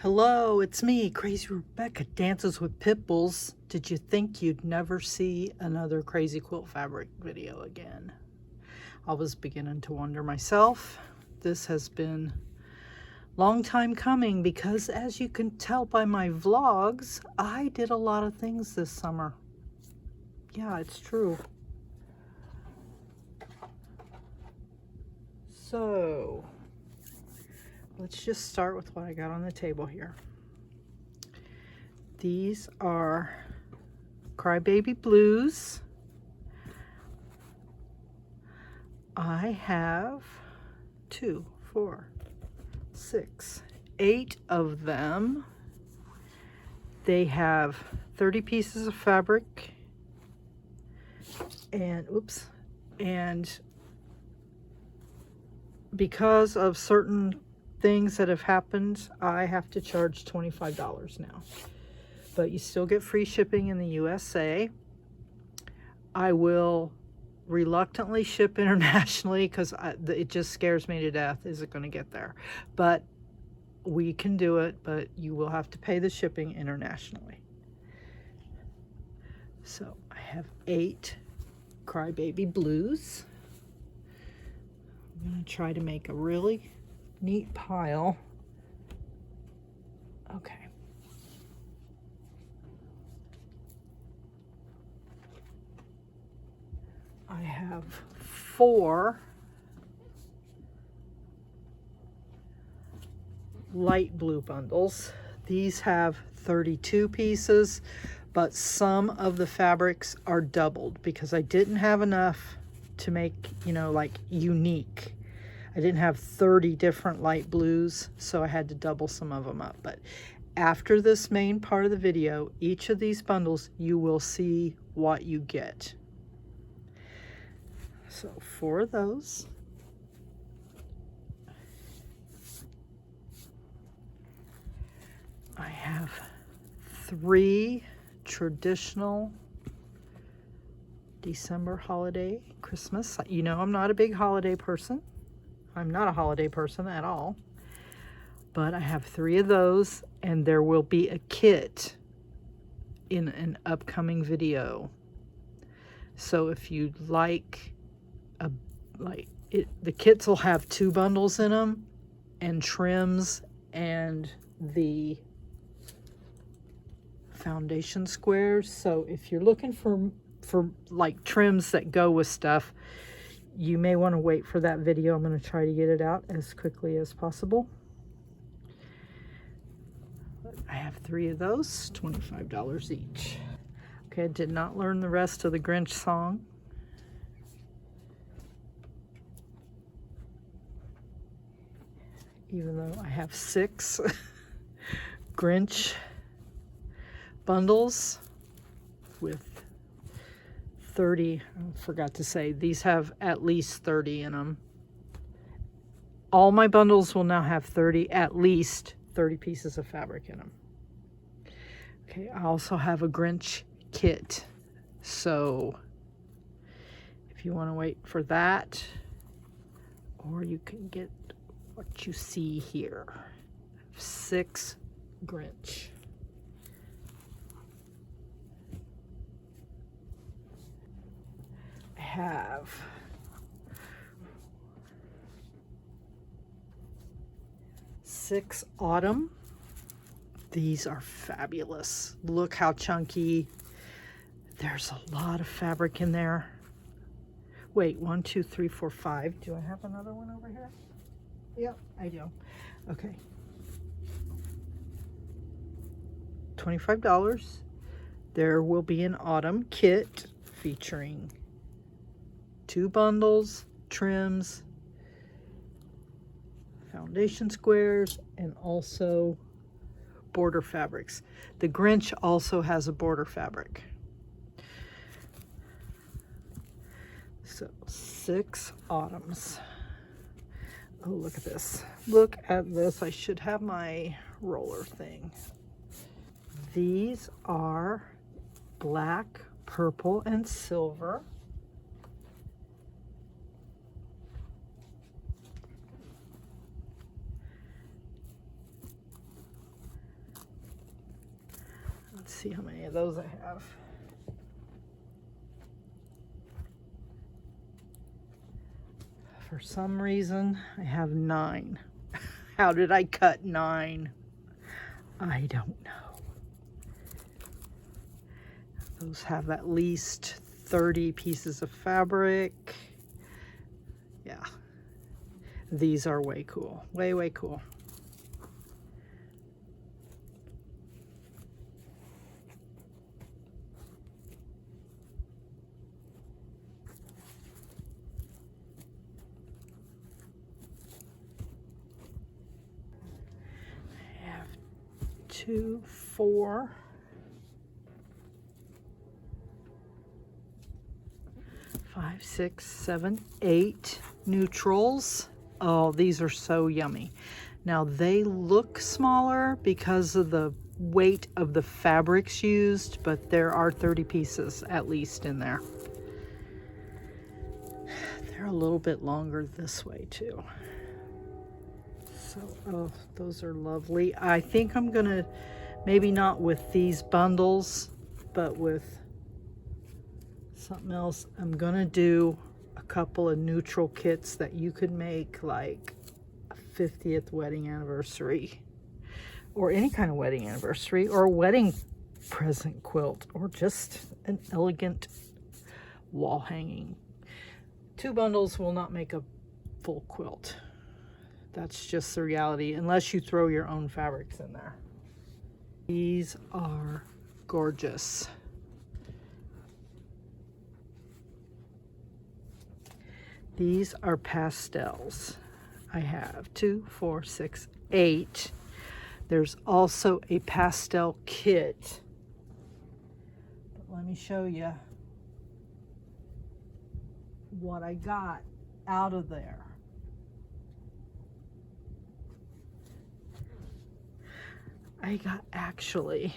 Hello, it's me, Crazy Rebecca, Dances with Pitbulls. Did you think you'd never see another crazy quilt fabric video again? I was beginning to wonder myself. This has been a long time coming because, as you can tell by my vlogs, I did a lot of things this summer. Yeah, it's true. So, let's just start with what I got on the table here. These are Crybaby Blues. I have 2, 4, 6, 8 of them. They have 30 pieces of fabric and because of certain things that have happened, I have to charge $25 now. But you still get free shipping in the USA. I will reluctantly ship internationally because it just scares me to death. Is it going to get there? But we can do it, but you will have to pay the shipping internationally. So I have 8 Crybaby Blues. I'm going to try to make a really neat pile. Okay. I have 4 light blue bundles. These have 32 pieces, but some of the fabrics are doubled because I didn't have enough to make, like unique. I didn't have 30 different light blues, so I had to double some of them up. But after this main part of the video, each of these bundles, you will see what you get. So 4 of those. I have 3 traditional December holiday Christmas. You know I'm not a big holiday person. I'm not a holiday person at all. But I have 3 of those, and there will be a kit in an upcoming video. So if you'd like the kits will have 2 bundles in them and trims and the foundation squares. So if you're looking for like trims that go with stuff, you may want to wait for that video. I'm going to try to get it out as quickly as possible. I have 3 of those, $25 each. Okay, I did not learn the rest of the Grinch song. Even though I have 6 Grinch bundles with 30, I forgot to say, these have at least 30 in them. All my bundles will now have at least 30 pieces of fabric in them. Okay, I also have a Grinch kit. So if you want to wait for that, or you can get what you see here. 6 Grinch. I have 6 Autumn. These are fabulous. Look how chunky. There's a lot of fabric in there. Wait, 1, 2, 3, 4, 5. Do I have another one over here? Yep, I do. Okay. $25. There will be an autumn kit featuring 2 bundles, trims, foundation squares, and also border fabrics. The Grinch also has a border fabric. So 6 autumns. Oh, look at this. Look at this. I should have my roller thing. These are black, purple, and silver. see how many of those I have. For some reason, I have 9. How did I cut 9? I don't know. Those have at least 30 pieces of fabric. Yeah. These are way cool. Way, way cool. I have 2, 4, 5, 6, 7, 8 neutrals. Oh, these are so yummy. Now they look smaller because of the weight of the fabrics used, but there are 30 pieces at least in there. They're a little bit longer this way too. So, oh, those are lovely. I think I'm gonna, maybe not with these bundles, but with something else. I'm gonna do a couple of neutral kits that you could make, like a 50th wedding anniversary, or any kind of wedding anniversary, or a wedding present quilt, or just an elegant wall hanging. 2 bundles will not make a full quilt. That's just the reality, unless you throw your own fabrics in there. These are gorgeous. These are pastels. I have 2, 4, 6, 8. There's also a pastel kit. But let me show you what I got out of there. I got actually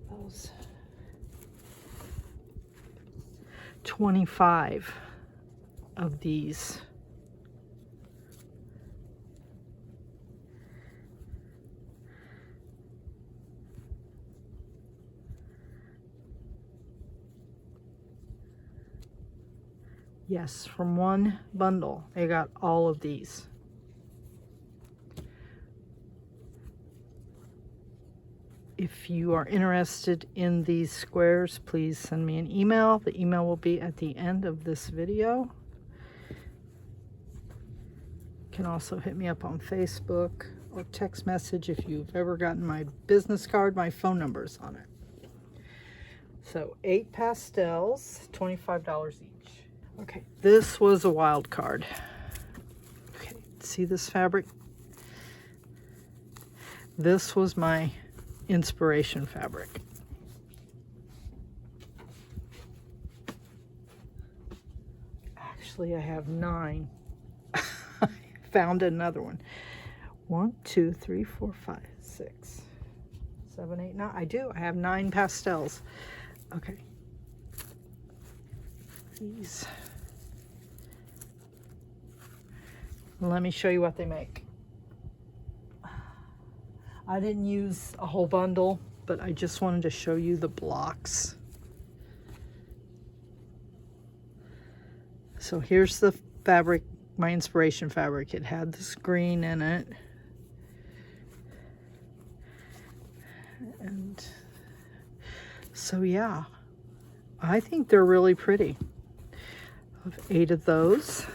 those 25 of these. Yes, from one bundle, I got all of these. If you are interested in these squares, please send me an email. The email will be at the end of this video. You can also hit me up on Facebook or text message if you've ever gotten my business card. My phone number's on it. So 8 pastels, $25 each. Okay, this was a wild card. Okay, see this fabric? This was my inspiration fabric. Actually, I have 9. I found another one. 1, 2, 3, 4, 5, 6, 7, 8, 9. I do. I have 9 pastels. Okay. These. Let me show you what they make. I didn't use a whole bundle, but I just wanted to show you the blocks. So here's the fabric, my inspiration fabric. It had this green in it. And so yeah, I think they're really pretty. I have 8 of those.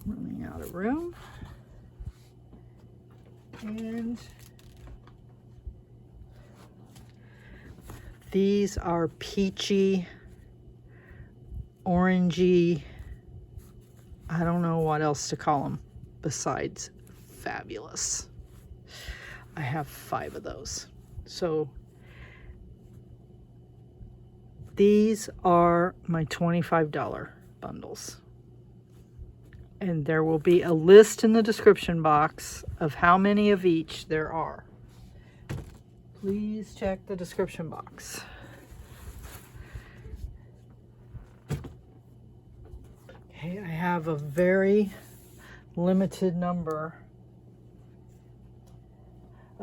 Running out of room. And these are peachy, orangey, I don't know what else to call them besides fabulous. I have 5 of those. So these are my $25 bundles. And there will be a list in the description box of how many of each there are. Please check the description box. Okay, I have a very limited number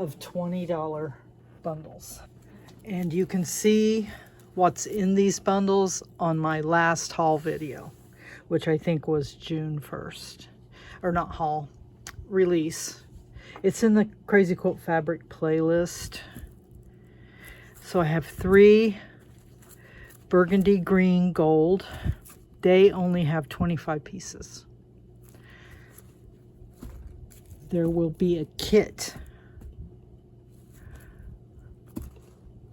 of $20 bundles. And you can see what's in these bundles on my last haul video, which I think was June 1st. Or not haul, release. It's in the Crazy Quilt Fabric playlist. So I have 3 burgundy, green, gold. They only have 25 pieces. There will be a kit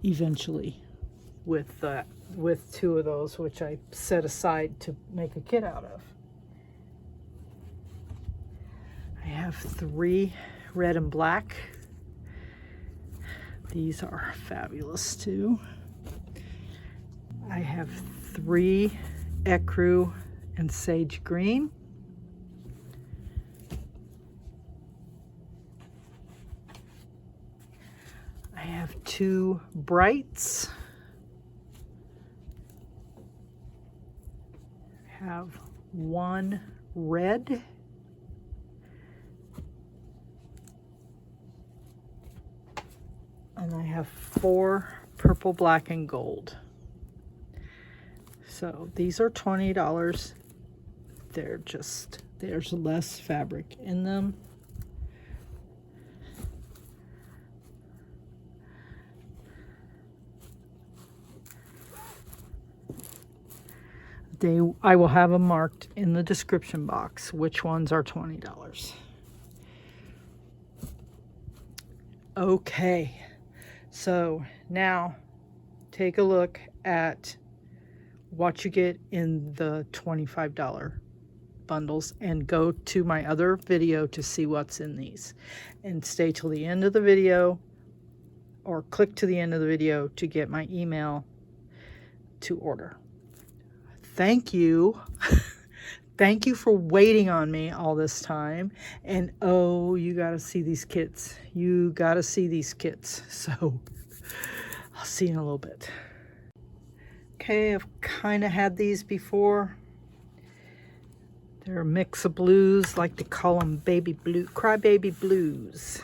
eventually with 2 of those, which I set aside to make a kit out of. I have 3 red and black. These are fabulous too. I have 3 Ecru and sage green. I have 2 brights. I have 1 red. And I have 4 purple, black, and gold. So these are $20. There's less fabric in them. I will have them marked in the description box which ones are $20. Okay, so now take a look at what you get in the $25 bundles and go to my other video to see what's in these, and stay till the end of the video or click to the end of the video to get my email to order. Thank you. Thank you for waiting on me all this time. And oh, you got to see these kits. You got to see these kits. So I'll see you in a little bit. Okay, I've kind of had these before. They're a mix of blues, like to call them baby blue, crybaby blues.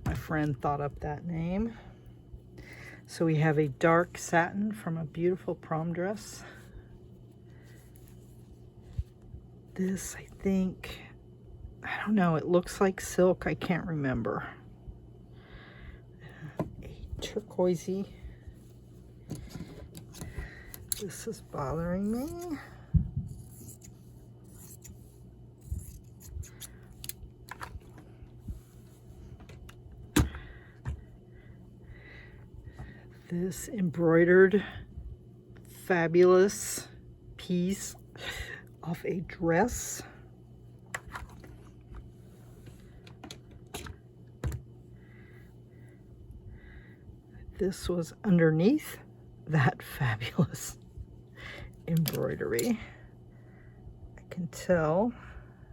My friend thought up that name. So we have a dark satin from a beautiful prom dress. This, I think, I don't know, it looks like silk, I can't remember. A turquoisey. This is bothering me. This embroidered fabulous piece of a dress. This was underneath that fabulous embroidery. I can tell,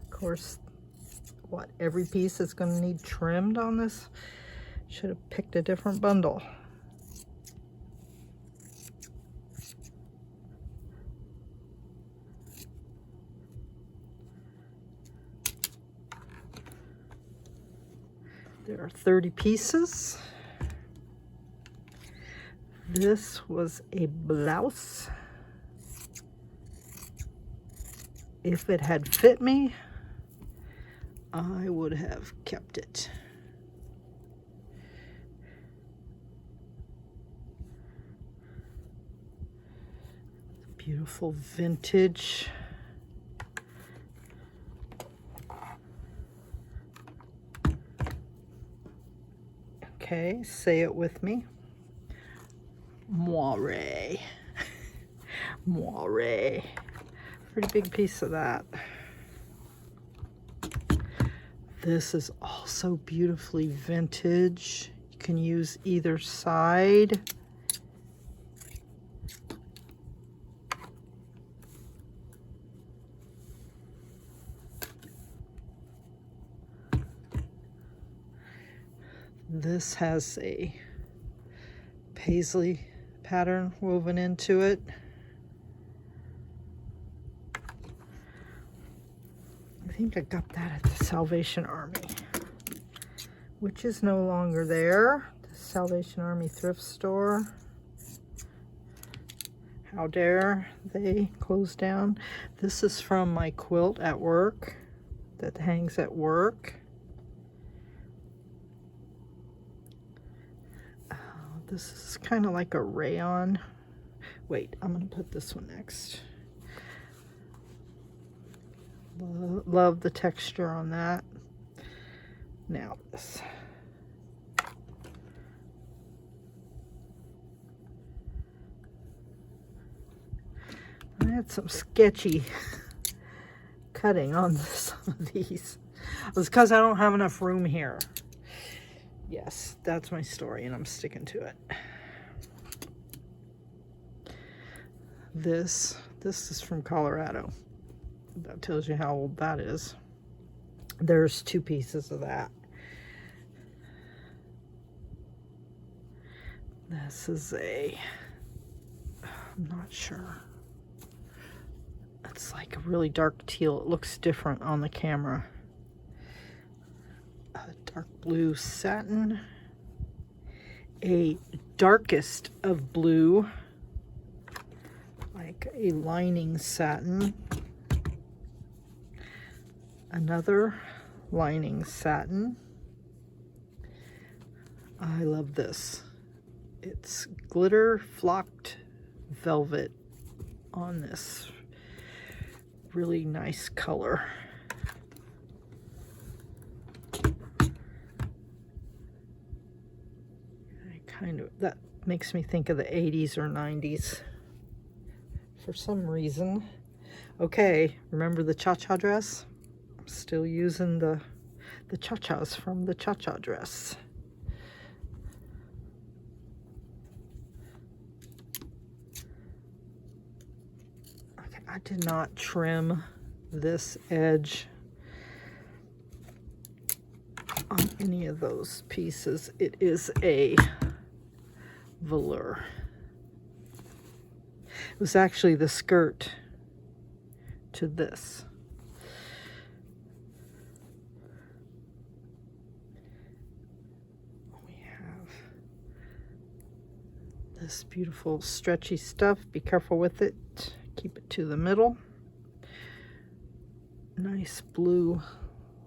of course, what every piece is going to need trimmed on this. Should have picked a different bundle. There are 30 pieces. This was a blouse. If it had fit me, I would have kept it. Beautiful vintage. Okay, say it with me. Moire. Moire. Pretty big piece of that. This is also beautifully vintage. You can use either side. This has a paisley pattern woven into it. I think I got that at the Salvation Army, which is no longer there. This Salvation Army thrift store. How dare they close down? This is from my quilt at work that hangs at work. This is kind of like a rayon. Wait, I'm going to put this one next. Love the texture on that. Now this. I had some sketchy cutting on some of these. It was because I don't have enough room here. Yes, that's my story, and I'm sticking to it. This is from Colorado. That tells you how old that is. There's 2 pieces of that. This is I'm not sure. It's like a really dark teal. It looks different on the camera. A dark blue satin. A darkest of blue. Like a lining satin. Another lining satin. I love this. It's glitter flocked velvet on this really nice color. That makes me think of the 80s or 90s for some reason. Okay, remember the cha-cha dress? I'm still using the cha-chas from the cha-cha dress. Okay, I did not trim this edge on any of those pieces. It is a velour. It was actually the skirt to this. We have this beautiful stretchy stuff. Be careful with it. Keep it to the middle. Nice blue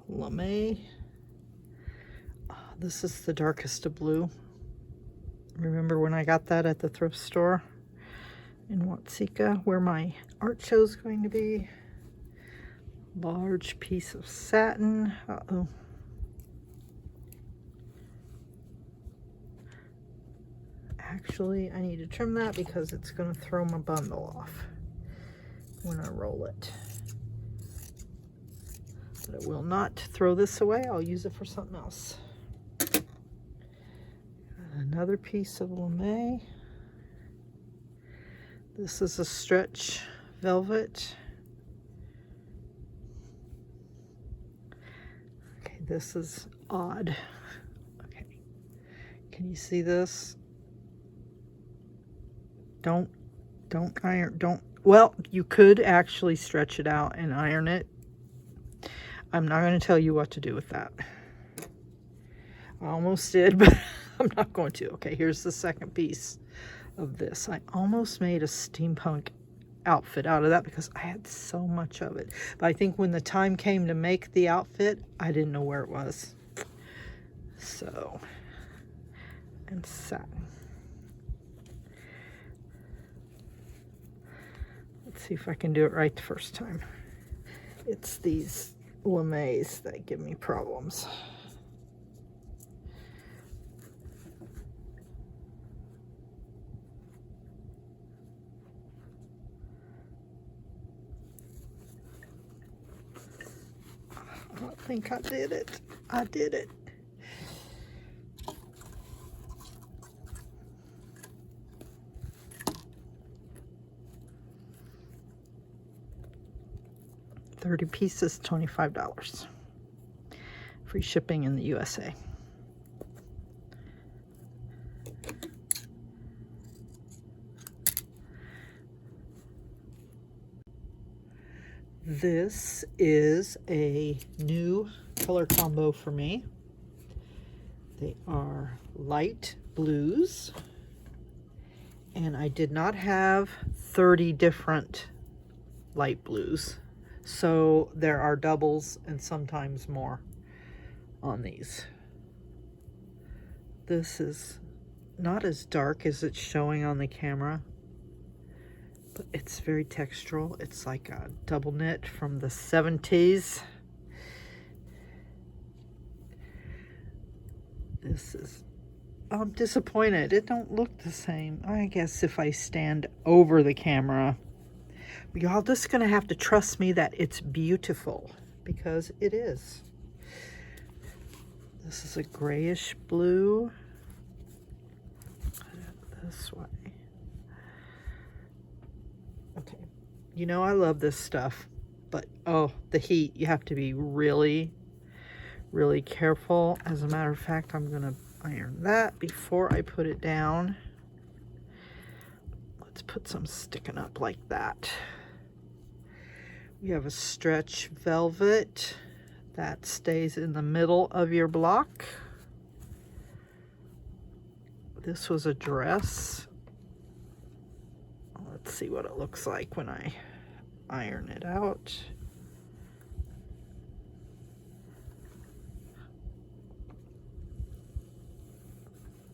lame. This is the darkest of blue. Remember when I got that at the thrift store in Watsika, where my art show is going to be? Large piece of satin. Uh-oh. Actually, I need to trim that because it's going to throw my bundle off when I roll it. But I will not throw this away. I'll use it for something else. Another piece of lame. This is a stretch velvet. Okay, this is odd. Okay, can you see this? Don't iron, well, you could actually stretch it out and iron it. I'm not going to tell you what to do with that. I almost did, but I'm not going to. Okay, here's the second piece of this. I almost made a steampunk outfit out of that because I had so much of it. But I think when the time came to make the outfit, I didn't know where it was. So, and satin. Let's see if I can do it right the first time. It's these lames that give me problems. I don't think I did it. I did it. $30 pieces, $25. Free shipping in the USA. This is a new color combo for me. They are light blues, and I did not have 30 different light blues, so there are doubles and sometimes more on these. This is not as dark as it's showing on the camera, but it's very textural. It's like a double knit from the 70s. This is, I'm disappointed. It don't look the same. I guess if I stand over the camera, y'all just gonna have to trust me that it's beautiful, because it is. This is a grayish blue. Put it this way. Okay, you know I love this stuff, but oh, the heat, you have to be really careful. As a matter of fact, I'm gonna iron that before I put it down. Let's put some sticking up like that. We have a stretch velvet that stays in the middle of your block. This was a dress. Let's see what it looks like when I iron it out.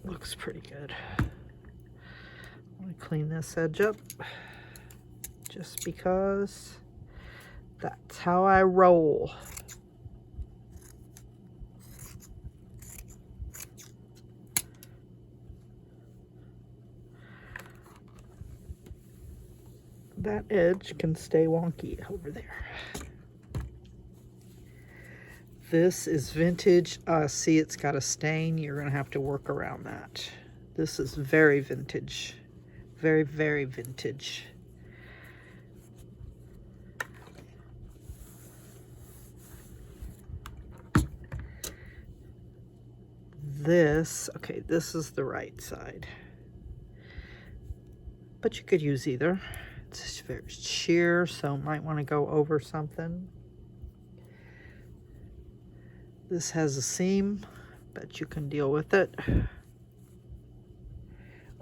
Looks pretty good. I'm gonna clean this edge up just because that's how I roll. That edge can stay wonky over there. This is vintage. See, it's got a stain. You're gonna have to work around that. This is very vintage. Very, very vintage. This, okay, this is the right side, but you could use either. It's very sheer, so might want to go over something. This has a seam, but you can deal with it.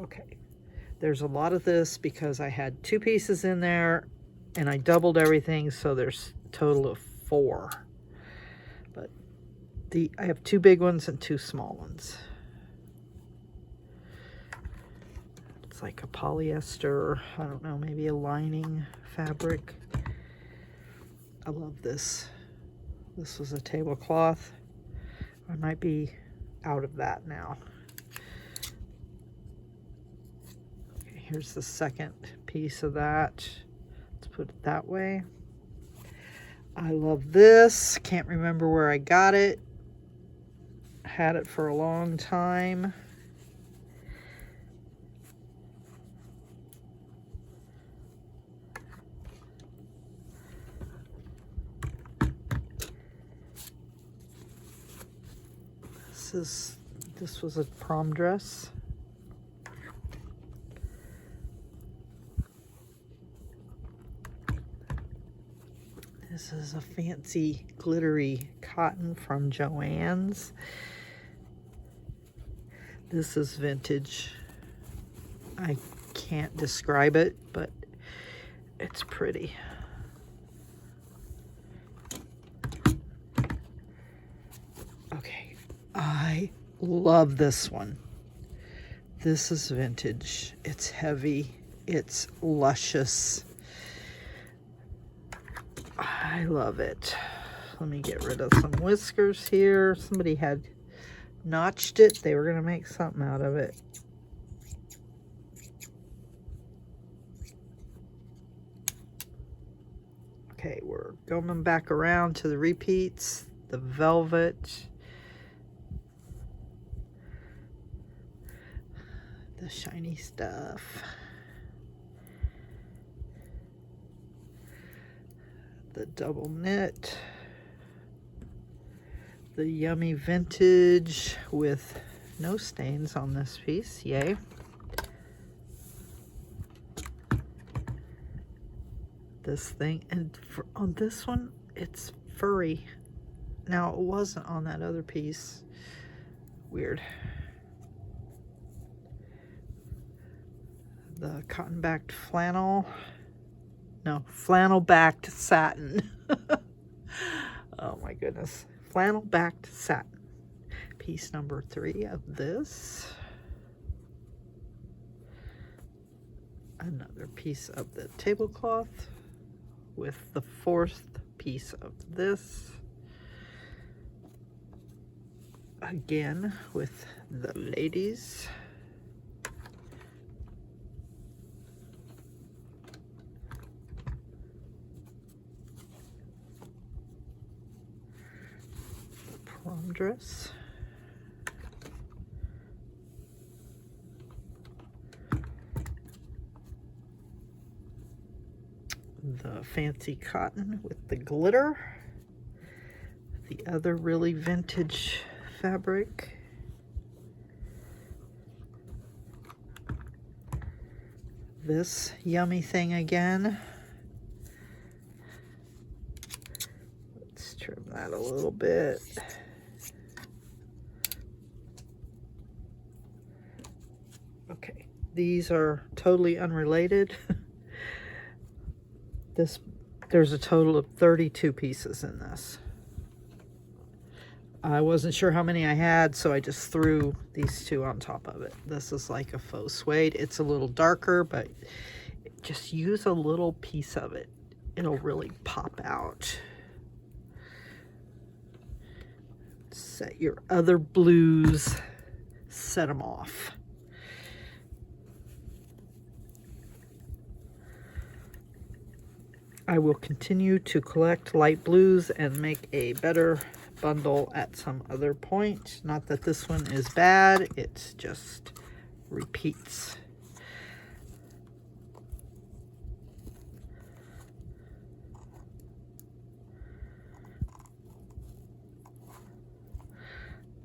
Okay, there's a lot of this because I had 2 pieces in there and I doubled everything, so there's a total of 4. But I have 2 big ones and 2 small ones. It's like a polyester, I don't know, maybe a lining fabric. I love this. This was a tablecloth. I might be out of that now. Okay, here's the second piece of that. Let's put it that way. I love this. Can't remember where I got it. Had it for a long time. This was a prom dress. This is a fancy glittery cotton from Joann's. This is vintage. I can't describe it, but it's pretty. Okay, I love this one. This is vintage. It's heavy. It's luscious. I love it. Let me get rid of some whiskers here. Somebody had notched it. They were going to make something out of it. Okay, we're going back around to the repeats. The velvet. The shiny stuff. The double knit. The yummy vintage with no stains on this piece. Yay. This thing, and on this one, it's furry. Now, it wasn't on that other piece. Weird. The cotton backed flannel. No, flannel backed satin. Oh my goodness. Flannel backed satin. Piece number 3 of this. Another piece of the tablecloth with the 4th piece of this. Again with the ladies. Prom dress. The fancy cotton with the glitter. The other really vintage fabric. This yummy thing again. Let's trim that a little bit. Okay, these are totally unrelated. There's a total of 32 pieces in this. I wasn't sure how many I had, so I just threw these 2 on top of it. This is like a faux suede. It's a little darker, but just use a little piece of it. It'll really pop out. Set your other blues, set them off. I will continue to collect light blues and make a better bundle at some other point. Not that this one is bad, it just repeats.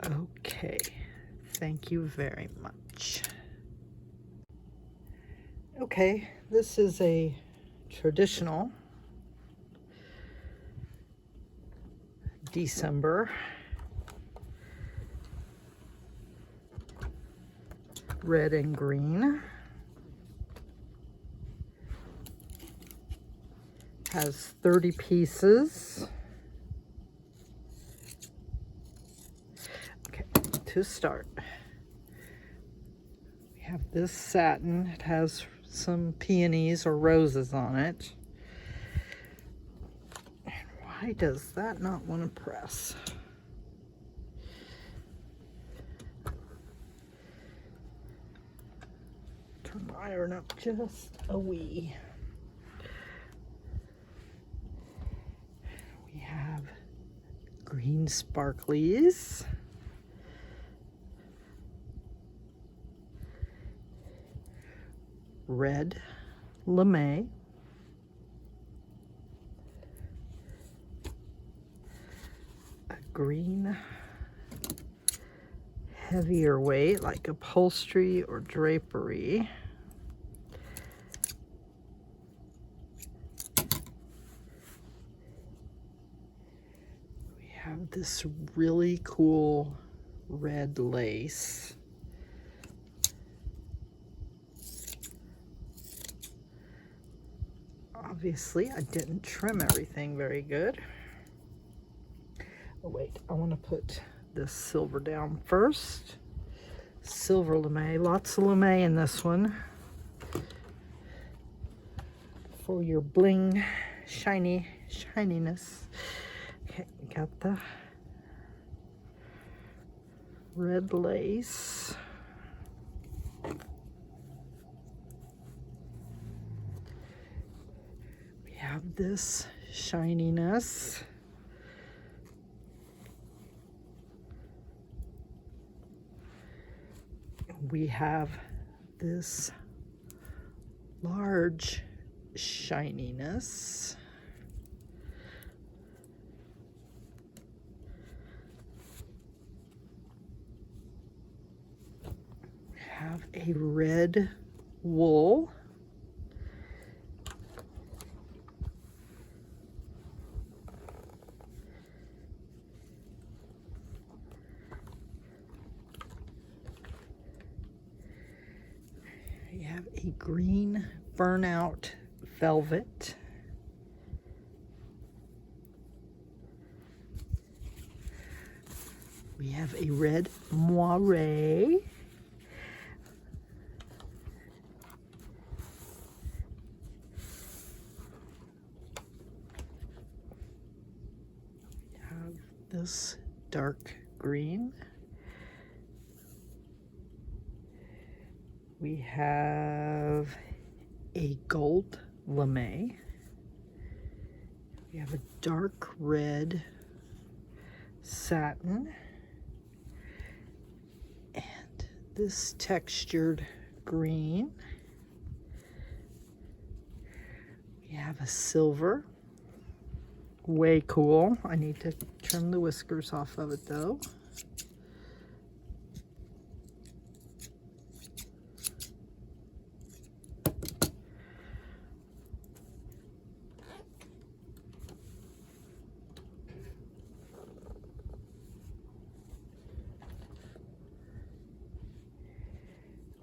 Okay, thank you very much. Okay, this is a traditional December red and green. Has 30 pieces. Okay, to start, we have this satin. It has some peonies or roses on it. Why does that not want to press? Turn the iron up just a wee. We have green sparklies. Red lame. Green heavier weight like upholstery or drapery. We have this really cool red lace. Obviously, I didn't trim everything very good. Oh wait, I want to put this silver down first. Silver lame, lots of lame in this one. For your bling shininess. Okay, we got the red lace. We have this shininess. We have this large shininess. We have a red wool. a green burnout velvet. We have a red moire. Have this dark green. We have a gold lame. We have a dark red satin. And this textured green. We have a silver. Way cool. I need to trim the whiskers off of it though.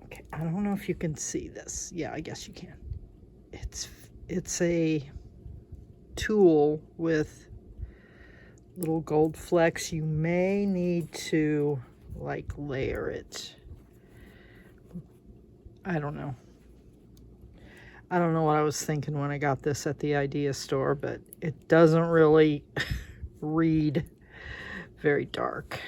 Okay, I don't know if you can see this. Yeah, I guess you can. It's a tulle with little gold flecks. You may need to like layer it. I don't know. I don't know what I was thinking when I got this at the idea store, but it doesn't really read very dark.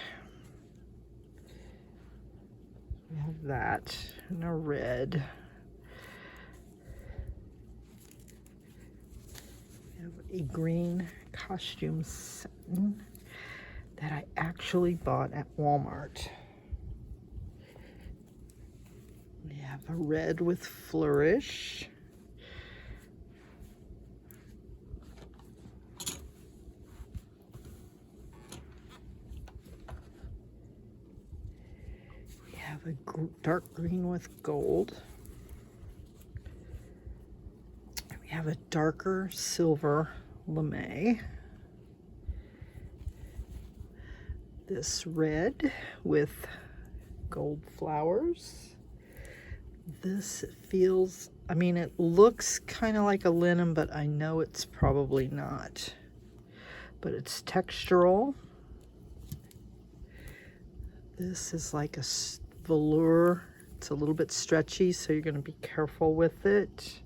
We have that and a red. A green costume satin that I actually bought at Walmart. We have a red with flourish. We have a dark green with gold. We have a darker silver lame. This red with gold flowers. This feels, I mean, it looks kind of like a linen, but I know it's probably not. But it's textural. This is like a velour. It's a little bit stretchy, so you're going to be careful with it.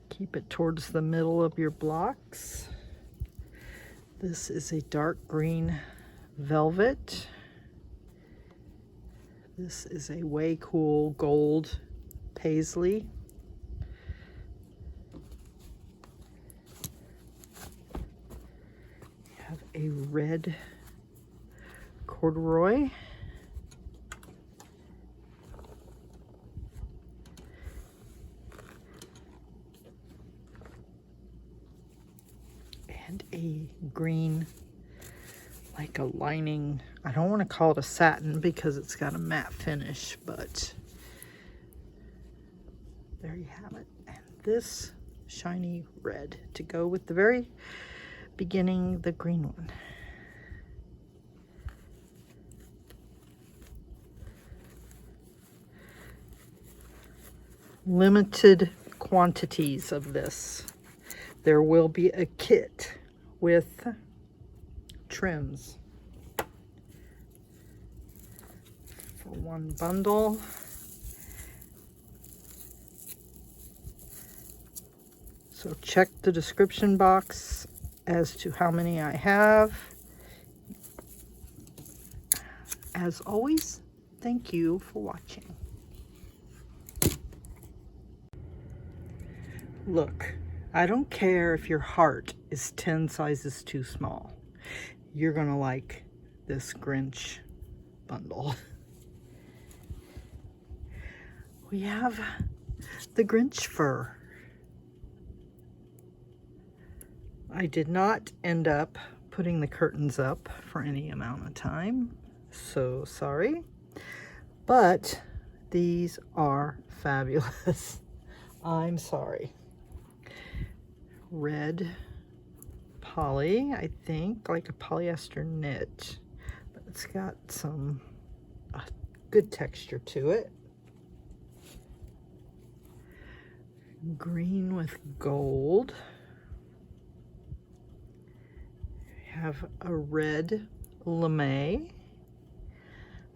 Keep it towards the middle of your blocks. This is a dark green velvet. This is a way cool gold paisley. We have a red corduroy. And a green, like a lining. I don't want to call it a satin because it's got a matte finish, but there you have it. And this shiny red to go with the very beginning, the green one. Limited quantities of this. There will be a kit with trims for one bundle. So check the description box as to how many I have. As always, thank you for watching. Look, I don't care if your heart is 10 sizes too small. You're gonna like this Grinch bundle. We have the Grinch fur. I did not end up putting the curtains up for any amount of time, so sorry. But these are fabulous. I'm sorry. Red poly, I think, like a polyester knit, but it's got some good texture to it. green with gold. We have a red lame.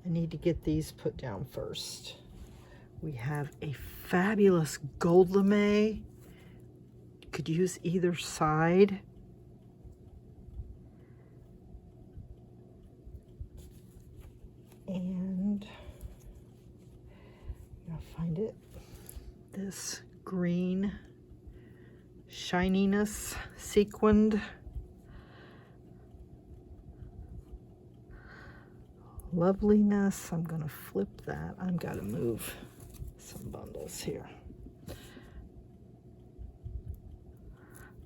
I need to get these put down first. We have a fabulous gold lame. Could use either side. And I'll find it. This green shininess sequined loveliness. I'm gonna flip that. I've got to move some bundles here.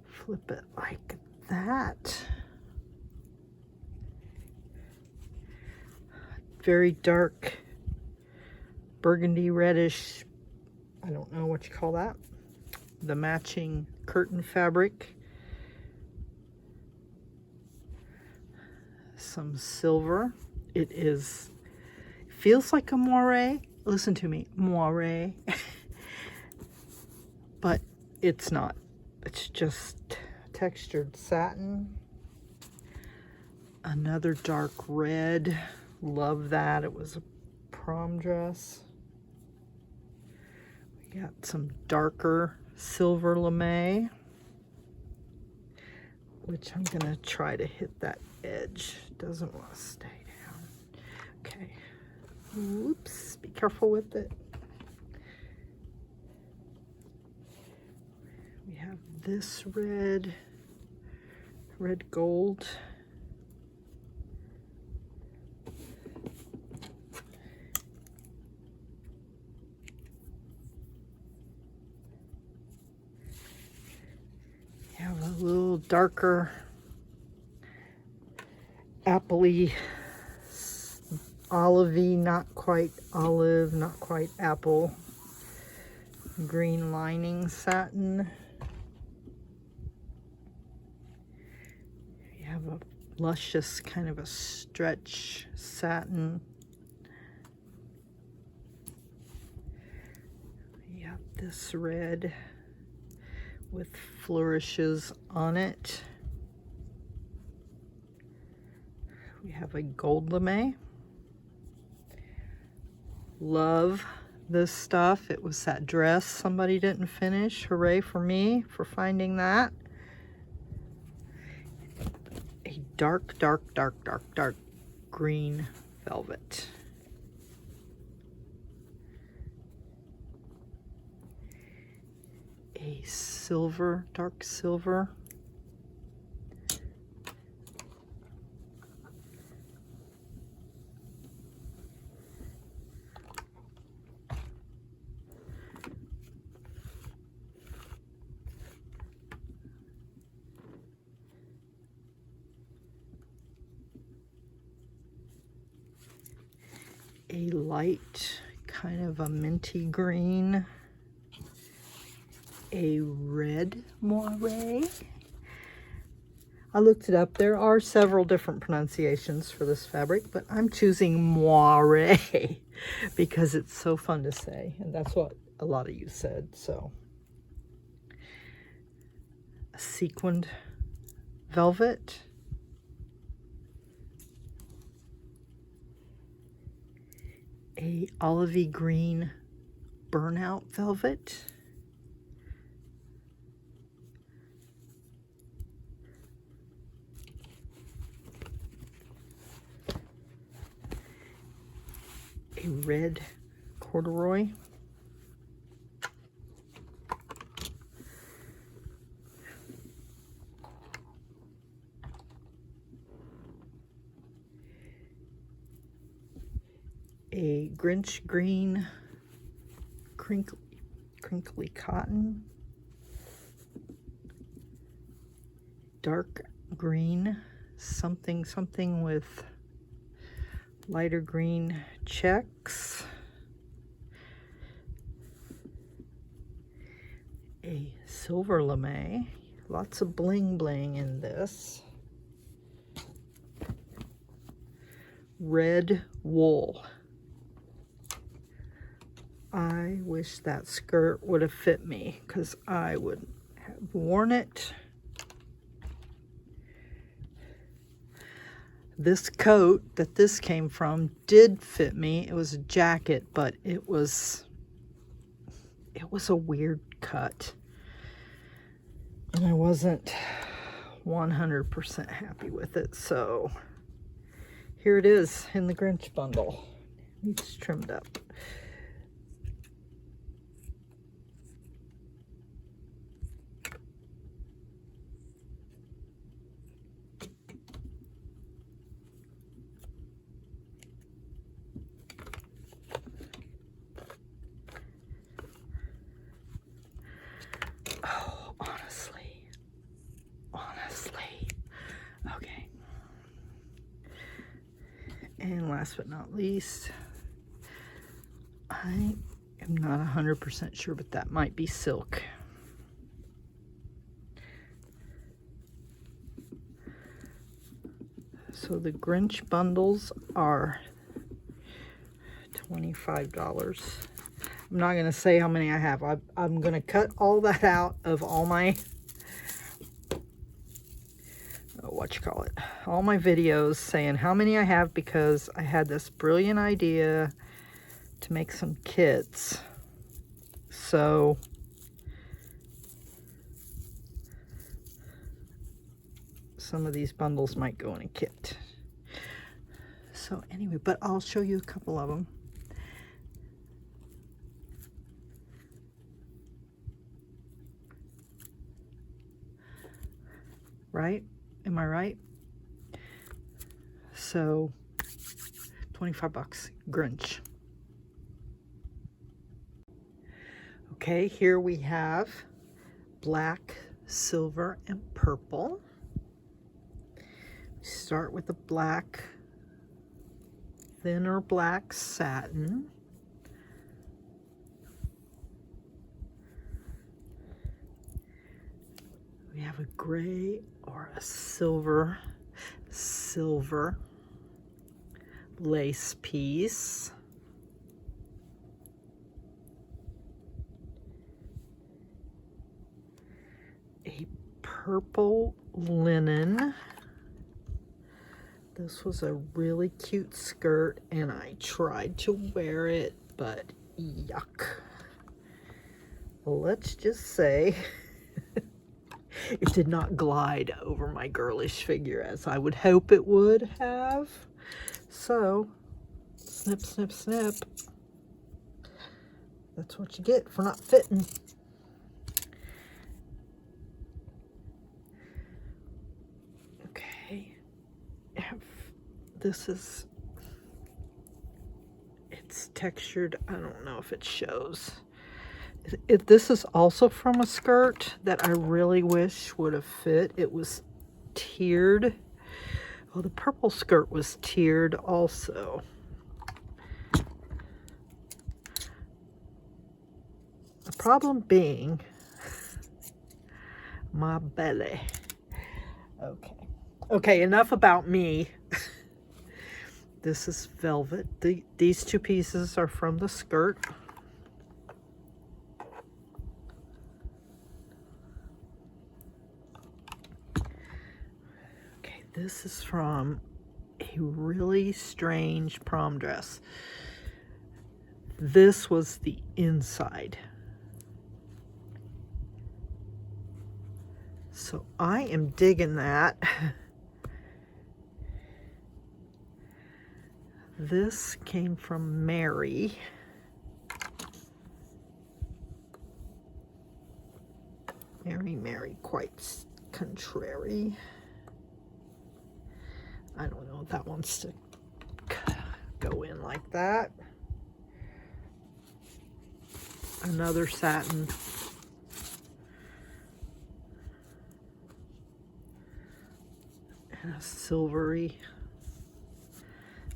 Flip it like that. Very dark burgundy reddish, I don't know what you call that. The matching curtain fabric. Some silver. It feels like a moire. Listen to me, moire. But it's not. It's just textured satin. Another dark red. Love that. It was a prom dress. We got some darker silver lame, which I'm gonna try to hit that edge. Doesn't want to stay down. Okay. Whoops. Be careful with it. We have this red gold. Have a little darker appley, olivey, not quite olive, not quite apple, green lining satin. You have a luscious kind of a stretch satin. You have this red with flourishes on it. We have a gold lame. Love this stuff. It was that dress somebody didn't finish. Hooray for me for finding that. A dark green velvet. A silver, dark silver. A light, kind of a minty green. A red moire. I looked it up. There are several different pronunciations for this fabric, but I'm choosing moire because it's so fun to say, and that's what a lot of you said. So, a sequined velvet. A olivey green burnout velvet. A red corduroy. A Grinch green crinkly cotton. Dark green, something with lighter green checks. A silver lame. Lots of bling bling in this. Red wool. I wish that skirt would have fit me because I would have worn it. This coat that this came from did fit me. It was a jacket, but it was a weird cut. And I wasn't 100% happy with it. So here it is in the Grinch bundle. It's trimmed up. Oh, honestly. Okay. And last but not least, I am not 100% sure, but that might be silk. So the Grinch bundles are $25. I'm not going to say how many I have. I'm going to cut all that out of all my, all my videos saying how many I have, because I had this brilliant idea to make some kits. So some of these bundles might go in a kit. So anyway, but I'll show you a couple of them. Right? Am I right? So 25 bucks, Grinch. Okay, here we have black, silver, and purple. Start with the black, thinner black satin. We have a gray or a silver lace piece. A purple linen. This was a really cute skirt and I tried to wear it, but yuck. Let's just say it did not glide over my girlish figure as I would hope it would have. So, snip, snip, snip. That's what you get for not fitting. Okay. This is, it's textured. I don't know if it shows. This is also from a skirt that I really wish would have fit. It was tiered. Oh, the purple skirt was tiered also. The problem being my belly. Okay, enough about me. This is velvet. These two pieces are from the skirt. Okay, this is from a really strange prom dress. This was the inside. So I am digging that. This came from Mary. Mary, quite contrary. I don't know if that wants to go in like that. Another satin. And a silvery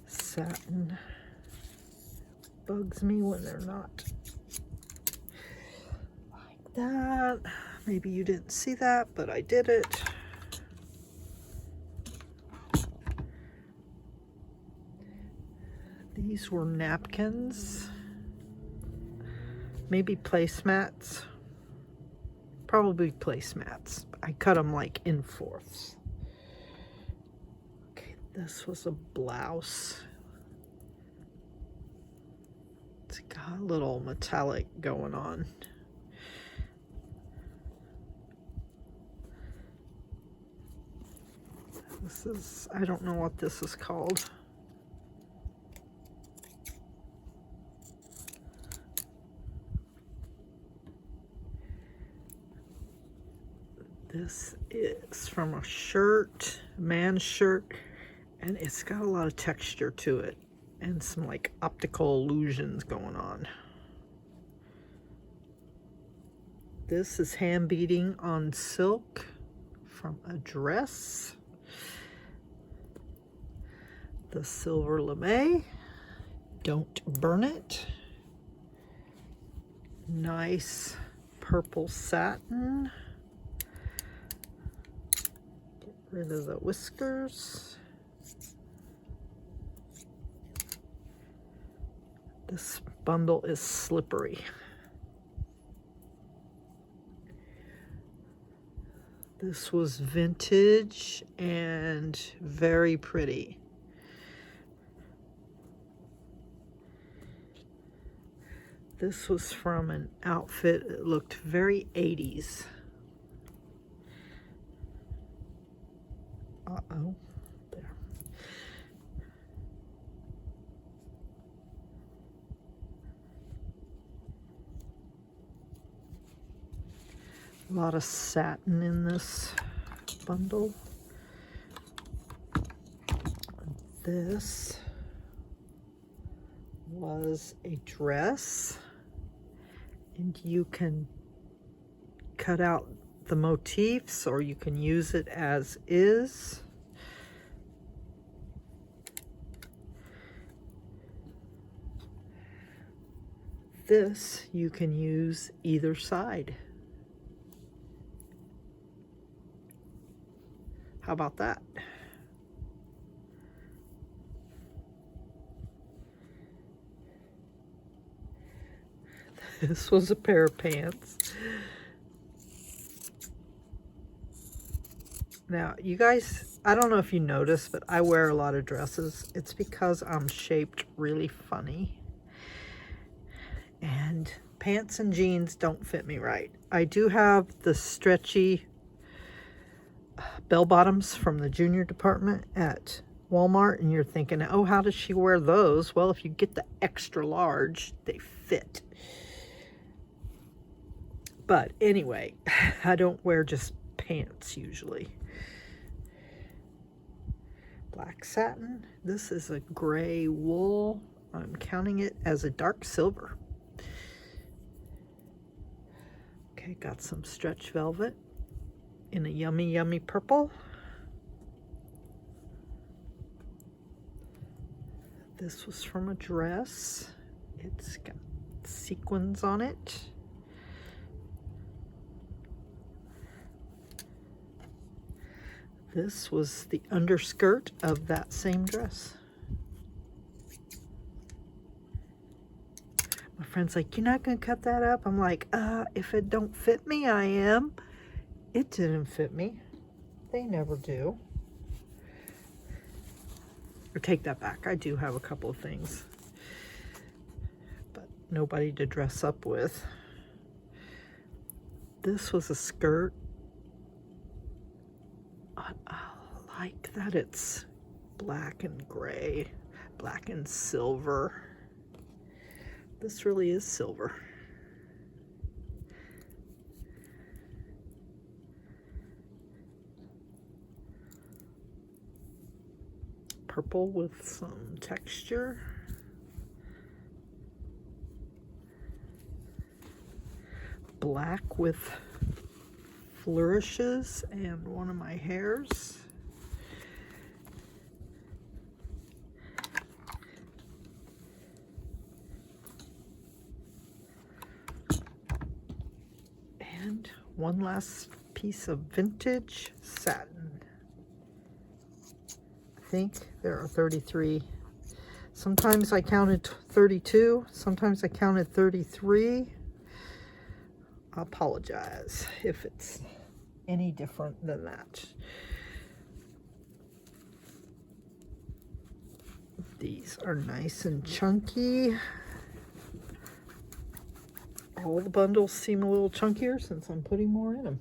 satin. Bugs me when they're not like that. Maybe you didn't see that, but I did it. These were napkins. maybe placemats. Probably placemats. I cut them like in fourths. Okay, this was a blouse. It's got a little metallic going on. This is, I don't know what this is called. This is from a shirt, a man's shirt, and it's got a lot of texture to it and some like optical illusions going on. This is hand beading on silk from a dress. The silver lame, don't burn it. Nice purple satin. Get rid of the whiskers. This bundle is slippery. This was vintage and very pretty. This was from an outfit that looked very 80s. Uh-oh, there. A lot of satin in this bundle. This was a dress, and you can cut out the motifs or you can use it as is. This you can use either side. How about that? This was a pair of pants. Now, you guys, I don't know if you noticed, but I wear a lot of dresses. It's because I'm shaped really funny. And pants and jeans don't fit me right. I do have the stretchy bell bottoms from the junior department at Walmart, and you're thinking, oh, how does she wear those? Well, if you get the extra large, they fit. But anyway, I don't wear just pants usually. Black satin. This is a gray wool. I'm counting it as a dark silver. Okay, got some stretch velvet in a yummy, yummy purple. This was from a dress. It's got sequins on it. This was the underskirt of that same dress. My friend's like, you're not gonna cut that up? I'm like, if it don't fit me, I am. It didn't fit me. They never do. Or take that back. I do have a couple of things, but nobody to dress up with. This was a skirt. I like that it's black and gray, black and silver. This really is silver. Purple with some texture. Black with flourishes and one of my hairs. And one last piece of vintage satin. I think there are 33. Sometimes I counted 32, sometimes I counted 33. I apologize if it's any different than that. These are nice and chunky. All the bundles seem a little chunkier since I'm putting more in them.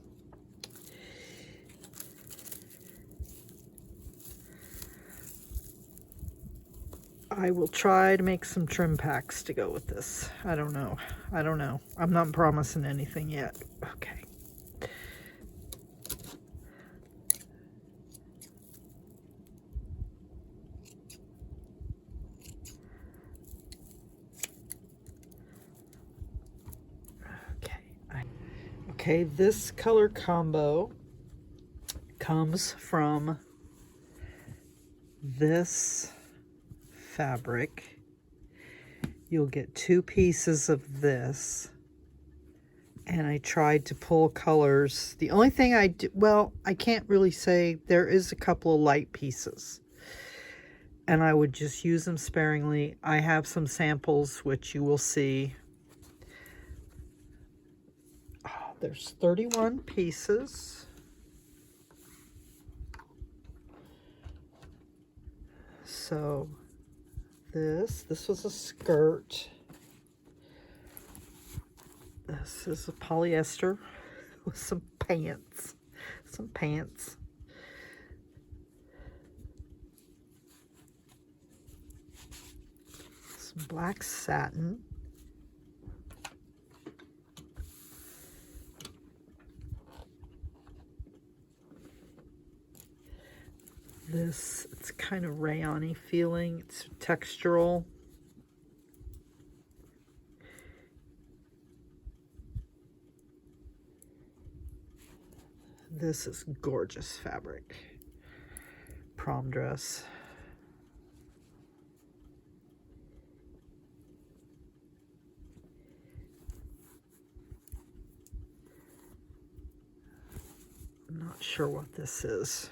I will try to make some trim packs to go with this. I don't know. I'm not promising anything yet. Okay. Okay, this color combo comes from this fabric. You'll get 2 pieces of this, and I tried to pull colors. The only thing I do, well, I can't really say, there is a couple of light pieces, and I would just use them sparingly. I have some samples which you will see. There's 31 pieces. So this was a skirt. This is a polyester with some pants. Some black satin. This, it's kind of rayon-y feeling. It's textural. This is gorgeous fabric. Prom dress. I'm not sure what this is.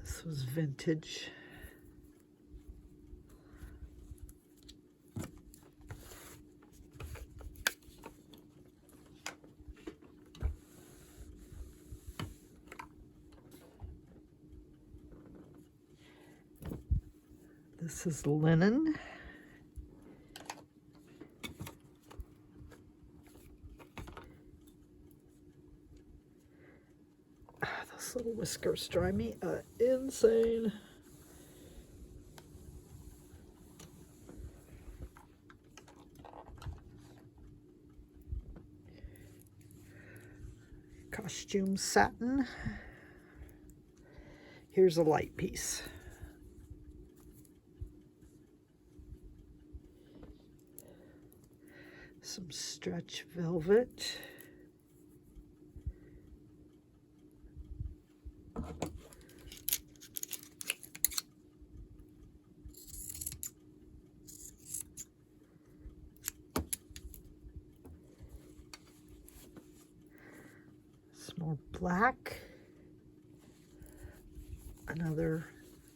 This was vintage. This is linen. Those little whiskers drive me insane. Costume satin. Here's a light piece. Some stretch velvet. Some more black. Another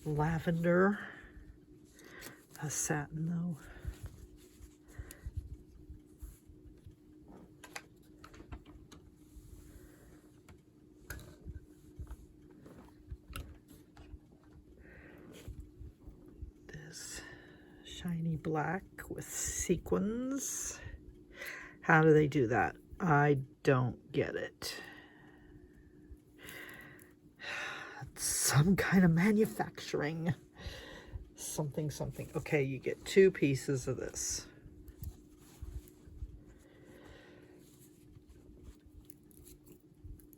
lavender. A satin though. Shiny black with sequins. How do they do that? I don't get it. It's some kind of manufacturing. Something. Okay, you get 2 pieces of this.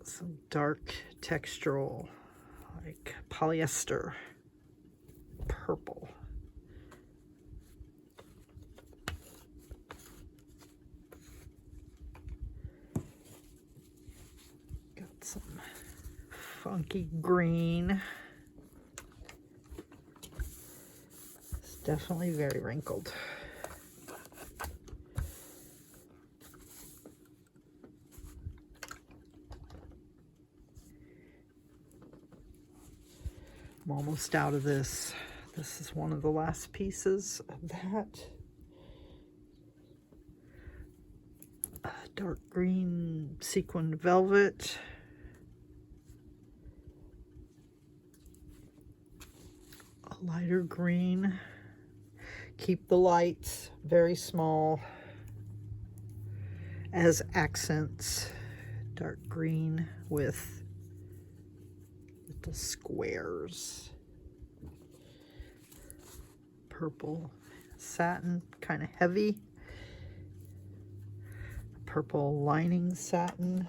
Some dark textural, like polyester, purple. Some funky green. It's definitely very wrinkled. I'm almost out of this. This is one of the last pieces of that. dark green sequined velvet, a lighter green, keep the lights very small as accents, dark green with little squares, purple satin, kind of heavy, purple lining satin,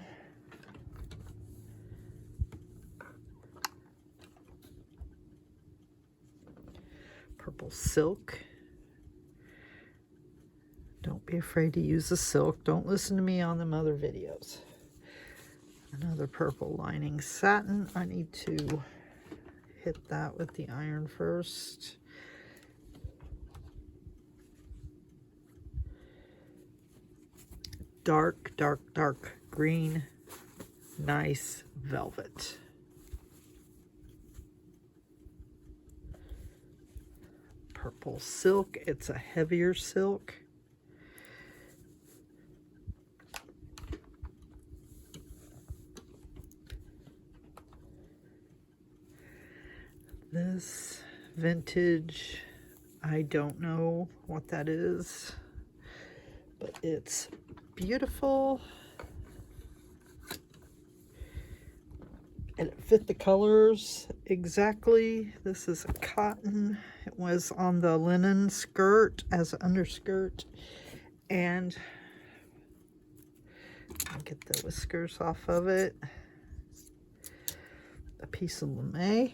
purple silk. Don't be afraid to use the silk. Don't listen to me on them other videos. Another purple lining satin. I need to hit that with the iron first. Dark, dark, dark green, nice velvet. Purple silk. It's a heavier silk. This vintage, I don't know what that is, but it's beautiful. And it fit the colors exactly. This is a cotton. It was on the linen skirt as an underskirt. And I'll get the whiskers off of it. A piece of lame.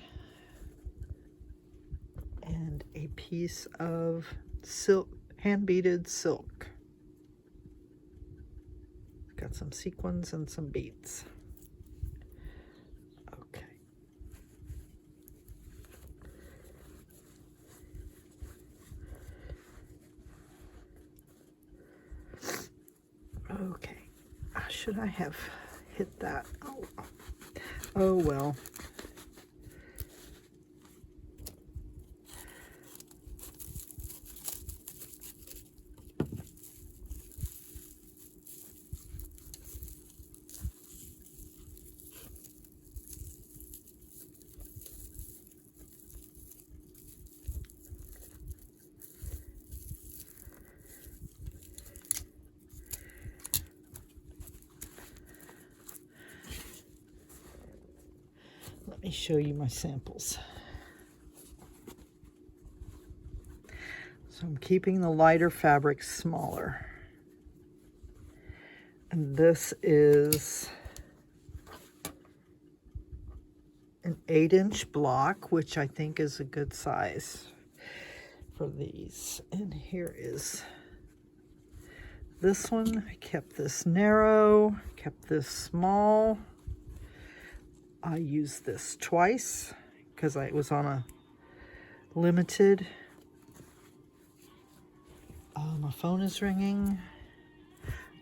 And a piece of silk, hand-beaded silk. Got some sequins and some beads. Okay. Okay. Should I have hit that? Oh well. Let me show you my samples. So I'm keeping the lighter fabric smaller. And this is an 8-inch block, which I think is a good size for these. And here is this one. I kept this narrow, kept this small. I used this twice because I was on a limited. My phone is ringing.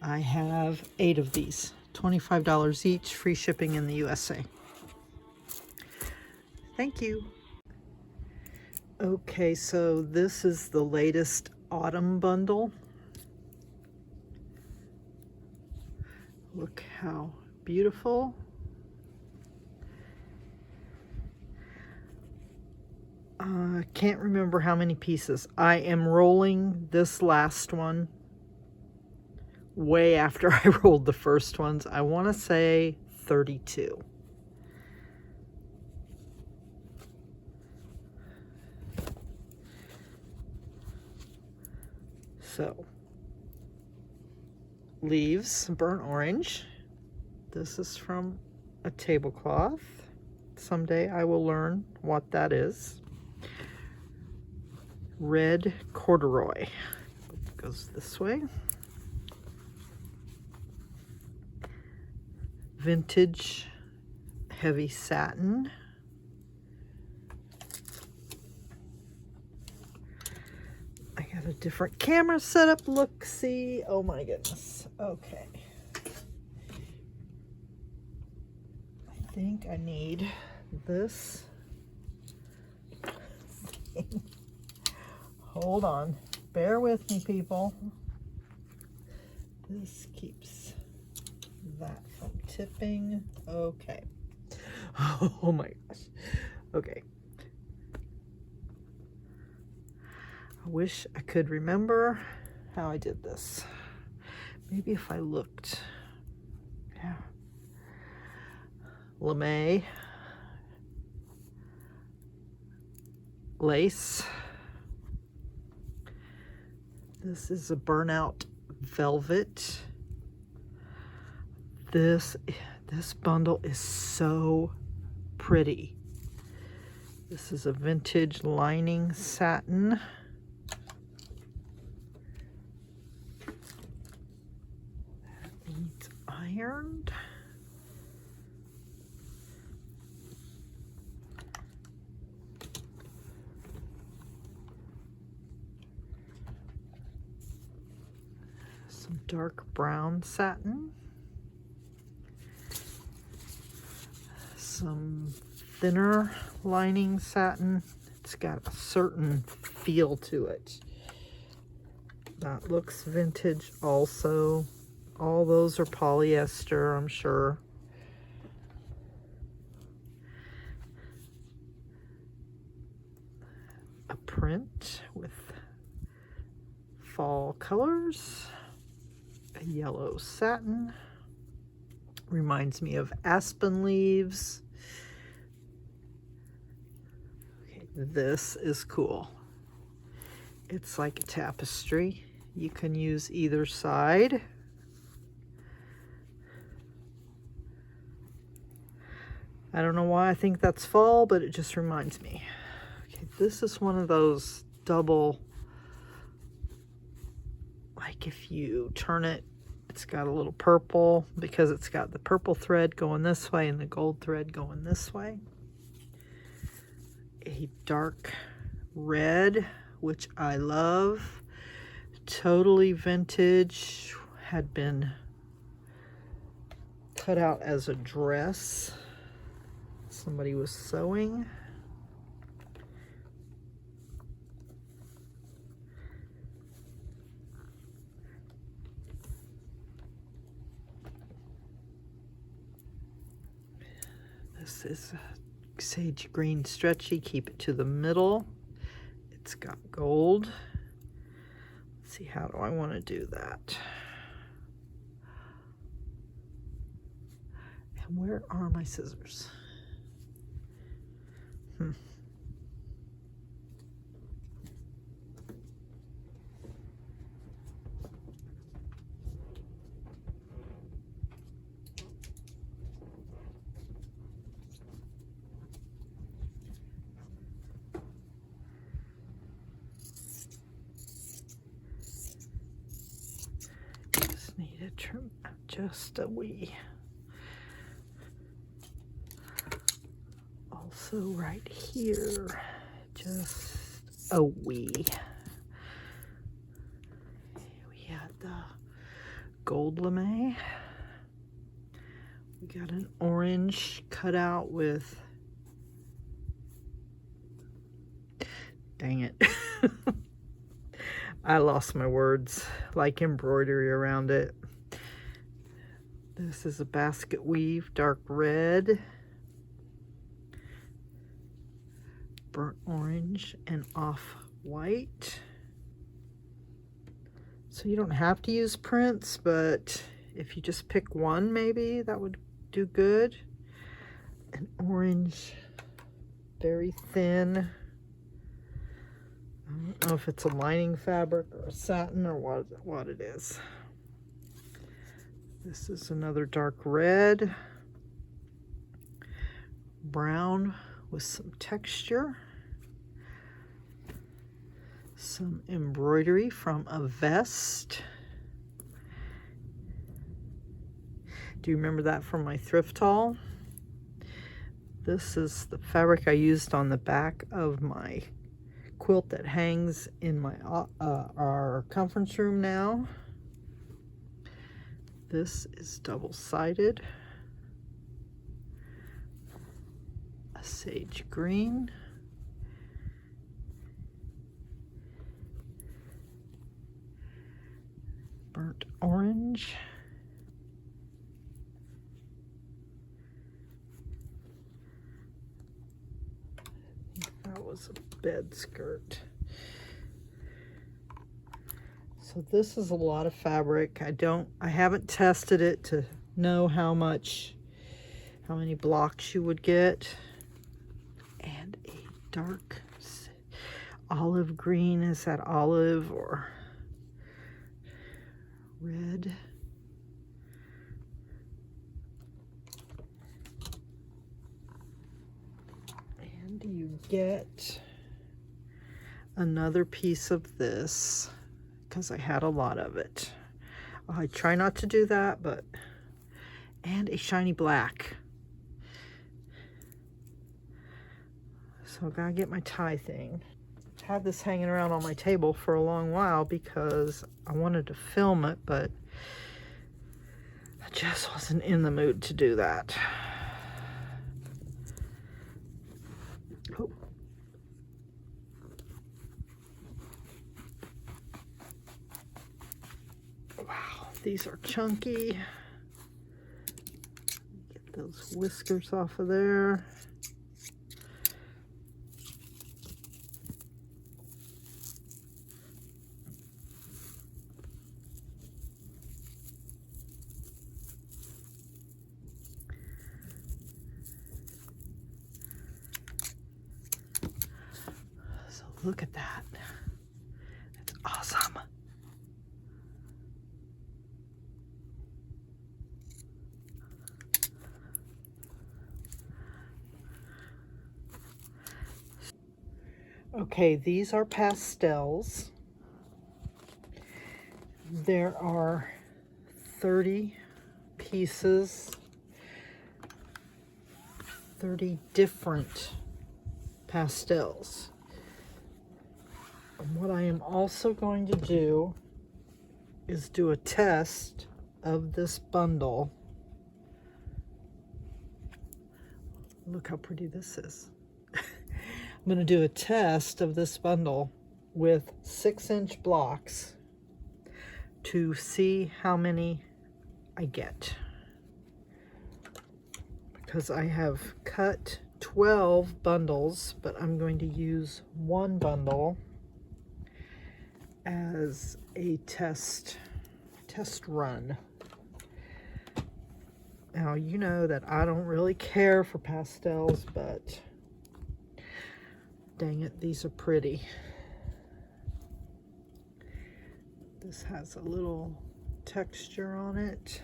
I have 8 of these, $25 each, free shipping in the USA. Thank you. Okay, so this is the latest autumn bundle. Look how beautiful. Can't remember how many pieces. I am rolling this last one way after I rolled the first ones. I want to say 32. So, leaves, burnt orange. This is from a tablecloth. Someday I will learn what that is. Red corduroy. Goes this way. Vintage heavy satin. I got a different camera setup. Look, see. Oh my goodness. Okay. I think I need this thing. Hold on. Bear with me, people. This keeps that from tipping. Okay. Oh my gosh. Okay. I wish I could remember how I did this. Maybe if I looked. Yeah. Lame lace. This is a burnout velvet. This bundle is so pretty. This is a vintage lining satin. That needs ironed. Some dark brown satin. Some thinner lining satin. It's got a certain feel to it. That looks vintage also. All those are polyester, I'm sure. A print with fall colors. A yellow satin. Reminds me of aspen leaves. Okay, this is cool. It's like a tapestry. You can use either side. I don't know why I think that's fall, but it just reminds me. Okay, this is one of those double, like if you turn it, it's got a little purple because it's got the purple thread going this way and the gold thread going this way. A dark red, which I love. Totally vintage. Had been cut out as a dress. Somebody was sewing. This is a sage green stretchy. Keep it to the middle. It's got gold. Let's see, how do I want to do that? And where are my scissors? Just need to trim just a wee. Also right here, just a wee. We had the gold lame. We got an orange cut out with, dang it. I lost my words, like embroidery around it. This is a basket weave, dark red, burnt orange, and off-white. So you don't have to use prints, but if you just pick one, maybe that would do good. An orange, very thin. I don't know if it's a lining fabric or a satin or what it is. This is another dark red, brown with some texture, some embroidery from a vest. Do you remember that from my thrift haul? This is the fabric I used on the back of my quilt that hangs in my our conference room now. This is double-sided. A sage green. Burnt orange. was a bed skirt. So this is a lot of fabric. I haven't tested it to know how many blocks you would get. And a dark olive green. Is that olive or red? And you get another piece of this, because I had a lot of it. I try not to do that, and a shiny black. So I gotta get my tie thing. I've had this hanging around on my table for a long while because I wanted to film it, but I just wasn't in the mood to do that. Oh. Wow, these are chunky. Get those whiskers off of there. So look at that. That's awesome. Okay, these are pastels. There are 30 pieces, 30 different pastels. And what I am also going to do is do a test of this bundle. Look how pretty this is. I'm going to do a test of this bundle with 6-inch blocks to see how many I get. Because I have cut 12 bundles, but I'm going to use one bundle as a test run. Now, you know that I don't really care for pastels, but dang it, these are pretty. This has a little texture on it.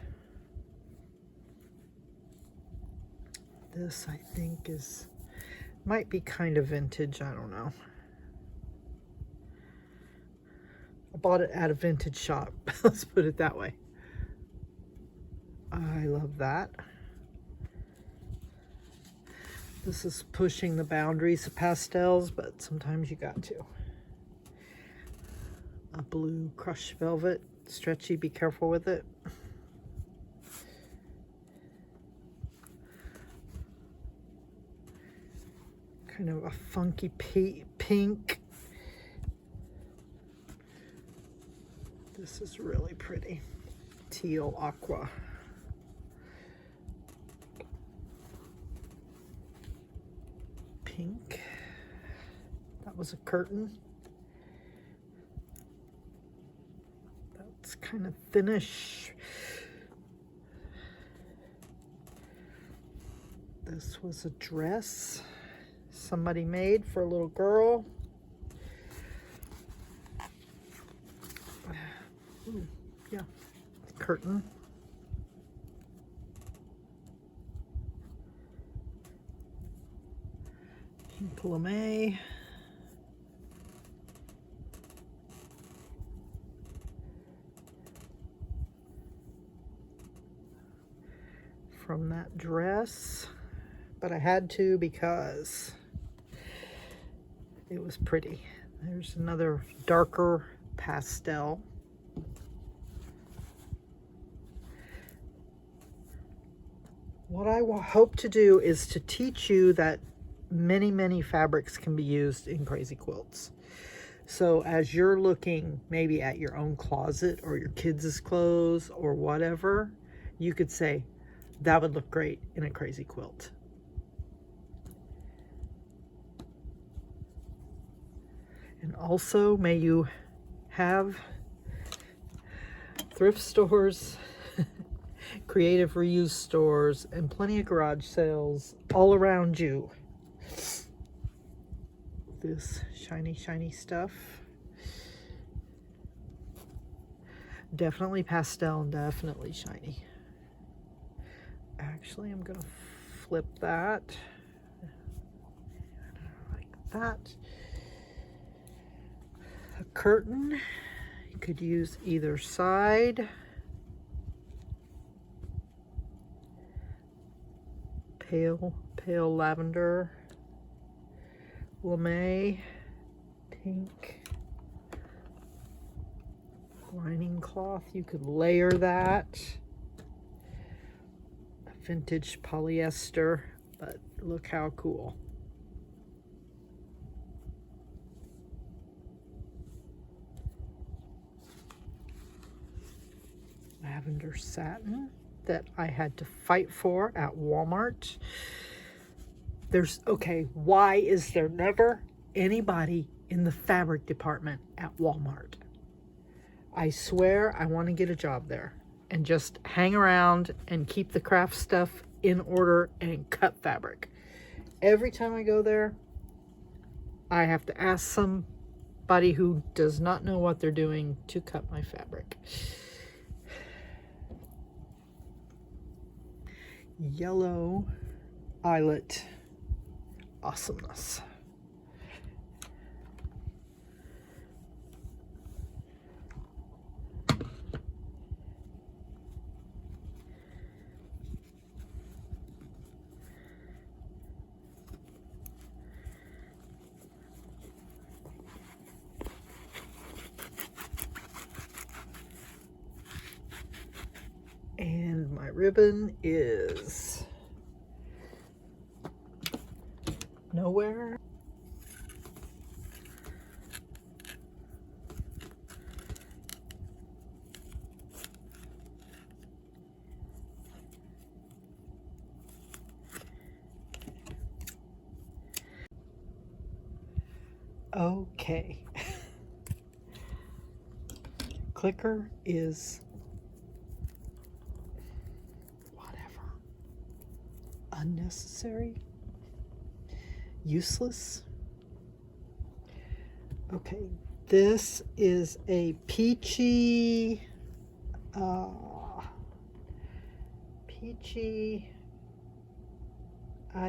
This, I think, might be kind of vintage, I don't know. I bought it at a vintage shop, let's put it that way. I love that. This is pushing the boundaries of pastels, but sometimes you got to. A blue crushed velvet, stretchy, be careful with it. Kind of a funky pink. This is really pretty. Teal aqua. Pink. That was a curtain. That's kind of thinnish. This was a dress somebody made for a little girl. Ooh, yeah, curtain. Pink lame. From that dress, but I had to because it was pretty. There's another darker pastel. What I hope to do is to teach you that many fabrics can be used in crazy quilts. So as you're looking maybe at your own closet or your kids' clothes or whatever, you could say, that would look great in a crazy quilt. And also, may you have thrift stores, creative reuse stores, and plenty of garage sales all around you. This shiny, shiny stuff. Definitely pastel and definitely shiny. Actually, I'm gonna flip that like that. A curtain, you could use either side. Pale lavender, lame, pink. Lining cloth, you could layer that. Vintage polyester, but look how cool. Lavender satin that I had to fight for at Walmart. Okay, why is there never anybody in the fabric department at Walmart? I swear I want to get a job there and just hang around and keep the craft stuff in order and cut fabric. Every time I go there, I have to ask somebody who does not know what they're doing to cut my fabric. Yellow eyelet awesomeness. And my ribbon is nowhere. Okay. Clicker is unnecessary, useless. Okay, this is a peachy, I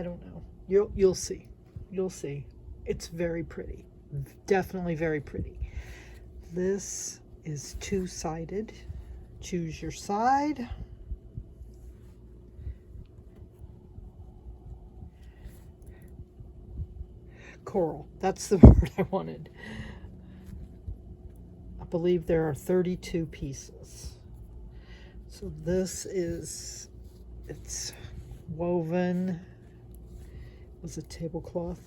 don't know. You'll see. You'll see. It's very pretty. Definitely very pretty. This is two-sided. Choose your side. Coral, that's the word I wanted. I believe there are 32 pieces. So this is, it's woven, it was a tablecloth.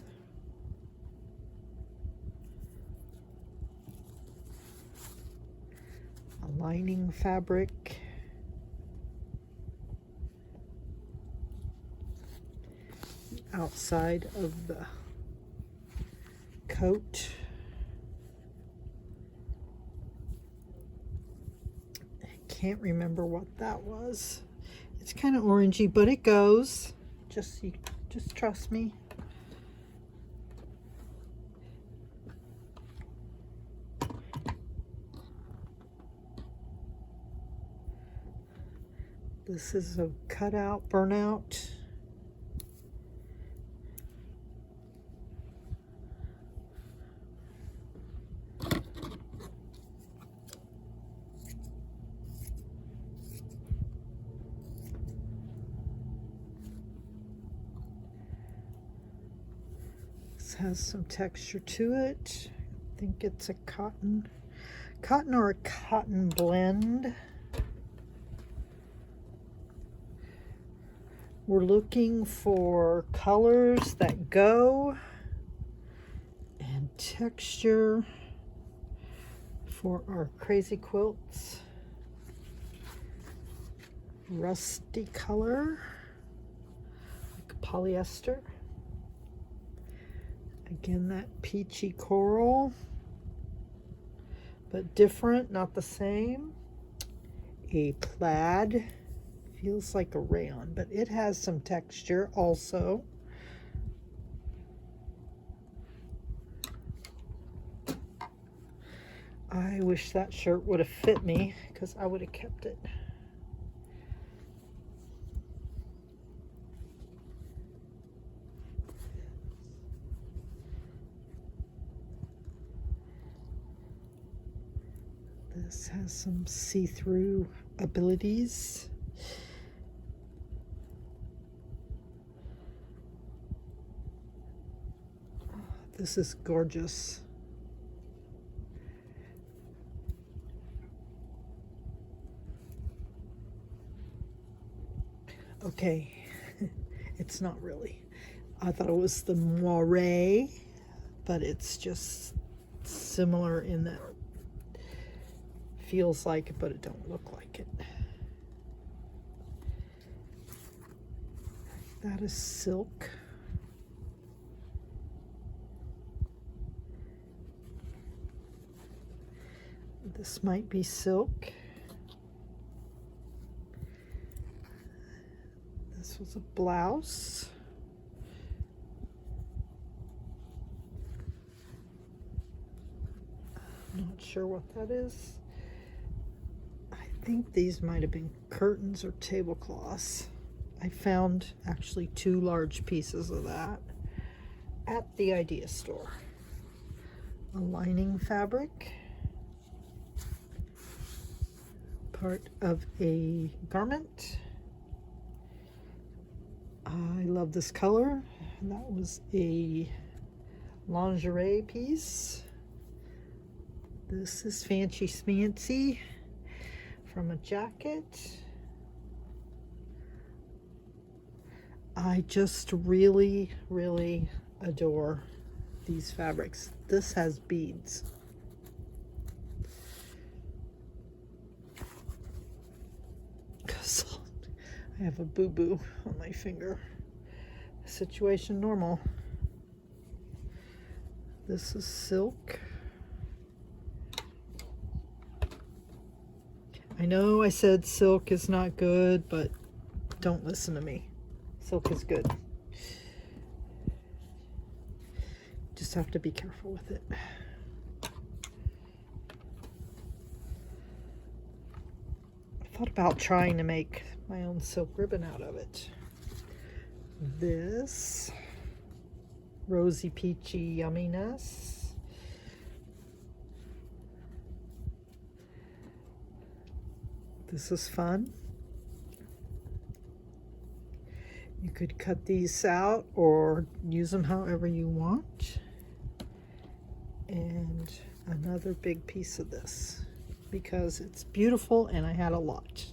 A lining fabric. Outside of the coat. I can't remember what that was. It's kind of orangey, but it goes. Just trust me. This is a cutout, burnout. Has some texture to it. I think it's a cotton or a cotton blend. We're looking for colors that go and texture for our crazy quilts. Rusty color, like polyester. Again, that peachy coral. but different, not the same. A plaid, feels like a rayon, but it has some texture also. I wish that shirt would have fit me because I would have kept it. This has some see-through abilities. This is gorgeous. Okay, it's not really. I thought it was the moire, but it's just similar in that feels like it, but it don't look like it. That is silk. This might be silk. This was a blouse. I'm not sure what that is. I think these might have been curtains or tablecloths. I found actually 2 large pieces of that at the Idea store. A lining fabric, part of a garment. I love this color. That was a lingerie piece. This is fancy smancy from a jacket. I just really, really adore these fabrics. This has beads. I have a boo-boo on my finger. Situation normal. This is silk. I know I said silk is not good, but don't listen to me. Silk is good. Just have to be careful with it. I thought about trying to make my own silk ribbon out of it. This rosy peachy yumminess. This is fun. You could cut these out or use them however you want. And another big piece of this because it's beautiful and I had a lot.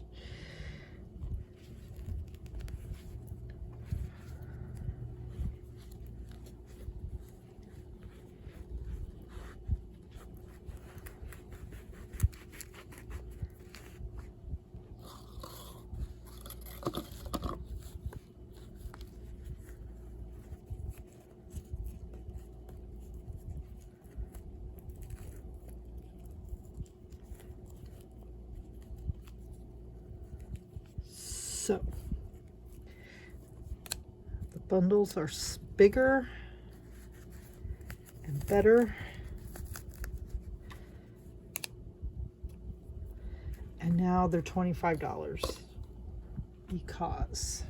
So the bundles are bigger and better, and now they're $25 because